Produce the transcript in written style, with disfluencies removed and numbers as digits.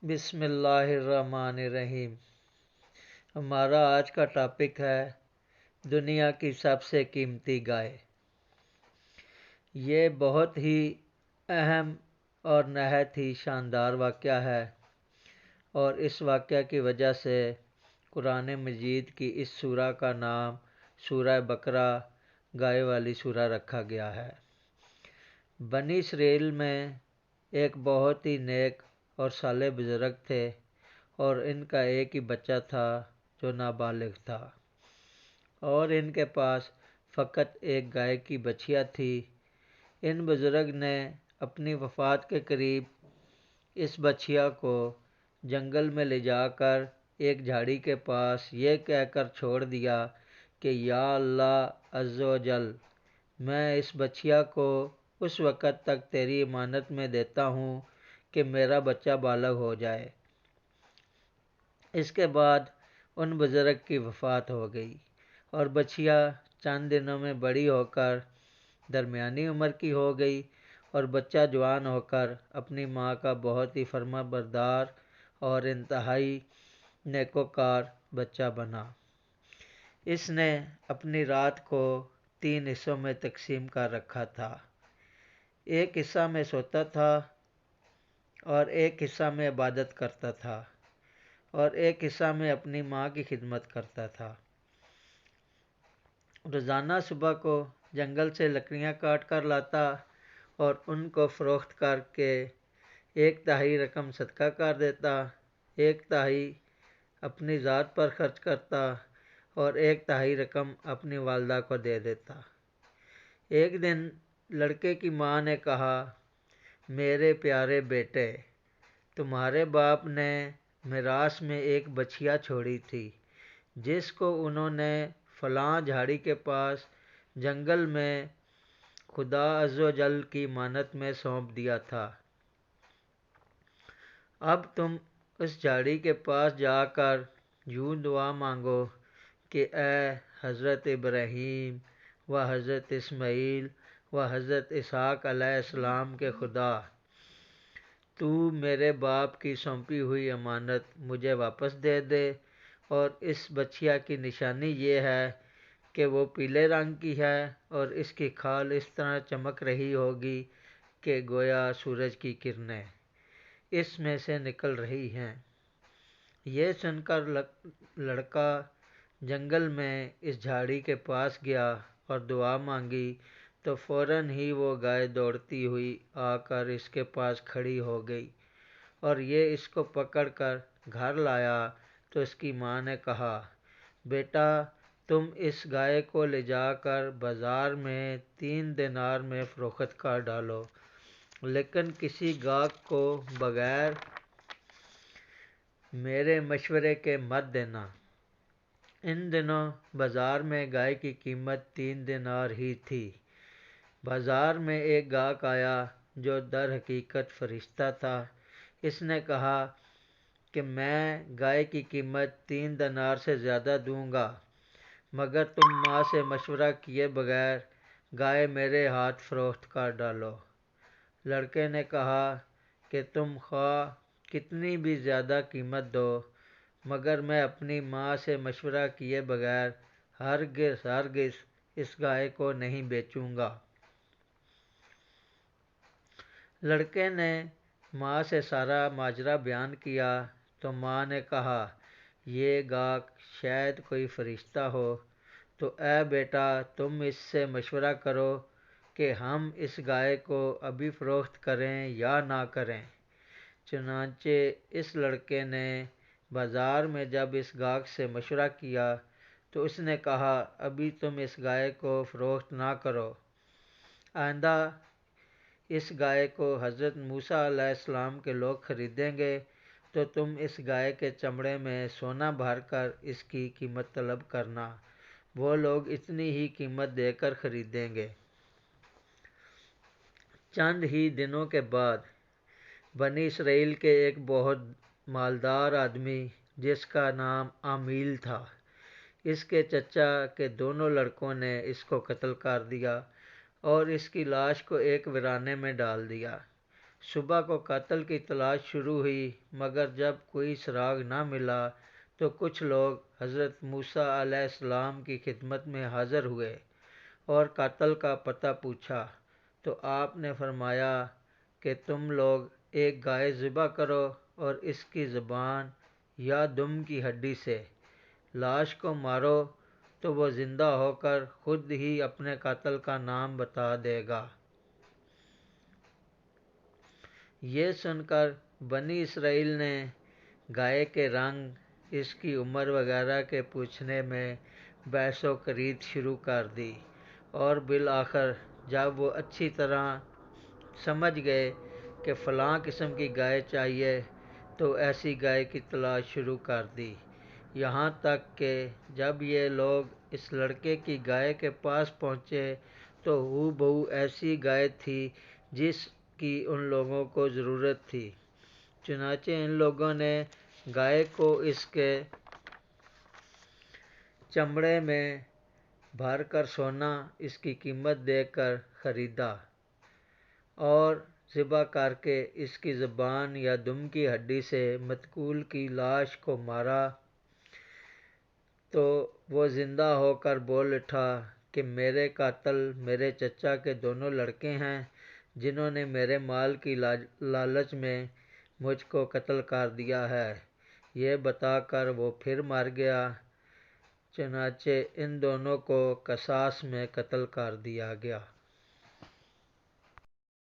بسم اللہ الرحمن الرحیم۔ ہمارا آج کا ٹاپک ہے دنیا کی سب سے قیمتی گائے۔ یہ بہت ہی اہم اور نہایت ہی شاندار واقعہ ہے، اور اس واقعہ کی وجہ سے قرآن مجید کی اس سورہ کا نام سورہ بقرہ گائے والی سورہ رکھا گیا ہے۔ بنی اسرائیل میں ایک بہت ہی نیک اور صالح بزرگ تھے، اور ان کا ایک ہی بچہ تھا جو نابالغ تھا، اور ان کے پاس فقط ایک گائے کی بچھیا تھی۔ ان بزرگ نے اپنی وفات کے قریب اس بچھیا کو جنگل میں لے جا کر ایک جھاڑی کے پاس یہ کہہ کر چھوڑ دیا کہ یا اللہ عز و جل، میں اس بچھیا کو اس وقت تک تیری امانت میں دیتا ہوں کہ میرا بچہ بالغ ہو جائے۔ اس کے بعد ان بزرگ کی وفات ہو گئی، اور بچھیا چند دنوں میں بڑی ہو کر درمیانی عمر کی ہو گئی، اور بچہ جوان ہو کر اپنی ماں کا بہت ہی فرما بردار اور انتہائی نیکوکار بچہ بنا۔ اس نے اپنی رات کو 3 حصوں میں تقسیم کر رکھا تھا۔ ایک حصہ میں سوتا تھا، اور ایک حصہ میں عبادت کرتا تھا، اور ایک حصہ میں اپنی ماں کی خدمت کرتا تھا۔ روزانہ صبح کو جنگل سے لکڑیاں کاٹ کر لاتا، اور ان کو فروخت کر کے 1/3 رقم صدقہ کر دیتا، 1/3 اپنی ذات پر خرچ کرتا، اور 1/3 رقم اپنی والدہ کو دے دیتا۔ ایک دن لڑکے کی ماں نے کہا، میرے پیارے بیٹے، تمہارے باپ نے میراث میں ایک بچھیا چھوڑی تھی، جس کو انہوں نے فلاں جھاڑی کے پاس جنگل میں خدا عز و جل کی امانت میں سونپ دیا تھا۔ اب تم اس جھاڑی کے پاس جا کر یوں دعا مانگو کہ اے حضرت ابراہیم و حضرت اسماعیل و حضرت اسحاق علیہ السلام کے خدا، تو میرے باپ کی سونپی ہوئی امانت مجھے واپس دے دے، اور اس بچھیا کی نشانی یہ ہے کہ وہ پیلے رنگ کی ہے، اور اس کی کھال اس طرح چمک رہی ہوگی کہ گویا سورج کی کرنیں اس میں سے نکل رہی ہیں۔ یہ سن کر لڑکا جنگل میں اس جھاڑی کے پاس گیا اور دعا مانگی، تو فوراً ہی وہ گائے دوڑتی ہوئی آ کر اس کے پاس کھڑی ہو گئی، اور یہ اس کو پکڑ کر گھر لایا۔ تو اس کی ماں نے کہا، بیٹا، تم اس گائے کو لے جا کر بازار میں 3 دینار میں فروخت کر ڈالو، لیکن کسی گاہک کو بغیر میرے مشورے کے مت دینا۔ ان دنوں بازار میں گائے کی قیمت 3 دینار ہی تھی۔ بازار میں ایک گاہک آیا جو در حقیقت فرشتہ تھا۔ اس نے کہا کہ میں گائے کی قیمت 3 دینار سے زیادہ دوں گا، مگر تم ماں سے مشورہ کیے بغیر گائے میرے ہاتھ فروخت کر ڈالو۔ لڑکے نے کہا کہ تم خواہ کتنی بھی زیادہ قیمت دو، مگر میں اپنی ماں سے مشورہ کیے بغیر ہرگز اس گائے کو نہیں بیچوں گا۔ لڑکے نے ماں سے سارا ماجرا بیان کیا، تو ماں نے کہا، یہ گاہک شاید کوئی فرشتہ ہو، تو اے بیٹا، تم اس سے مشورہ کرو کہ ہم اس گائے کو ابھی فروخت کریں یا نہ کریں۔ چنانچہ اس لڑکے نے بازار میں جب اس گاہک سے مشورہ کیا، تو اس نے کہا، ابھی تم اس گائے کو فروخت نہ کرو۔ آئندہ اس گائے کو حضرت موسیٰ علیہ السلام کے لوگ خریدیں گے، تو تم اس گائے کے چمڑے میں سونا بھر کر اس کی قیمت طلب کرنا، وہ لوگ اتنی ہی قیمت دے کر خریدیں گے۔ چند ہی دنوں کے بعد بنی اسرائیل کے ایک بہت مالدار آدمی جس کا نام عامیل تھا، اس کے چچا کے دونوں لڑکوں نے اس کو قتل کر دیا، اور اس کی لاش کو ایک ویرانے میں ڈال دیا۔ صبح کو قاتل کی تلاش شروع ہوئی، مگر جب کوئی سراغ نہ ملا تو کچھ لوگ حضرت موسیٰ علیہ السلام کی خدمت میں حاضر ہوئے اور قاتل کا پتہ پوچھا، تو آپ نے فرمایا کہ تم لوگ ایک گائے ذبح کرو اور اس کی زبان یا دم کی ہڈی سے لاش کو مارو تو وہ زندہ ہو کر خود ہی اپنے قاتل کا نام بتا دے گا۔ یہ سن کر بنی اسرائیل نے گائے کے رنگ، اس کی عمر وغیرہ کے پوچھنے میں بحث و کرید شروع کر دی، اور بالآخر جب وہ اچھی طرح سمجھ گئے کہ فلاں قسم کی گائے چاہیے تو ایسی گائے کی تلاش شروع کر دی، یہاں تک کہ جب یہ لوگ اس لڑکے کی گائے کے پاس پہنچے تو ہو بہو ایسی گائے تھی جس کی ان لوگوں کو ضرورت تھی۔ چنانچہ ان لوگوں نے گائے کو اس کے چمڑے میں بھر کر سونا اس کی قیمت دے کر خریدا اور ذبح کر کے اس کی زبان یا دم کی ہڈی سے مقتول کی لاش کو مارا تو وہ زندہ ہو کر بول اٹھا کہ میرے قاتل میرے چچا کے دونوں لڑکے ہیں جنہوں نے میرے مال کی لالچ میں مجھ کو قتل کر دیا ہے۔ یہ بتا کر وہ پھر مر گیا، چنانچہ ان دونوں کو قصاص میں قتل کر دیا گیا۔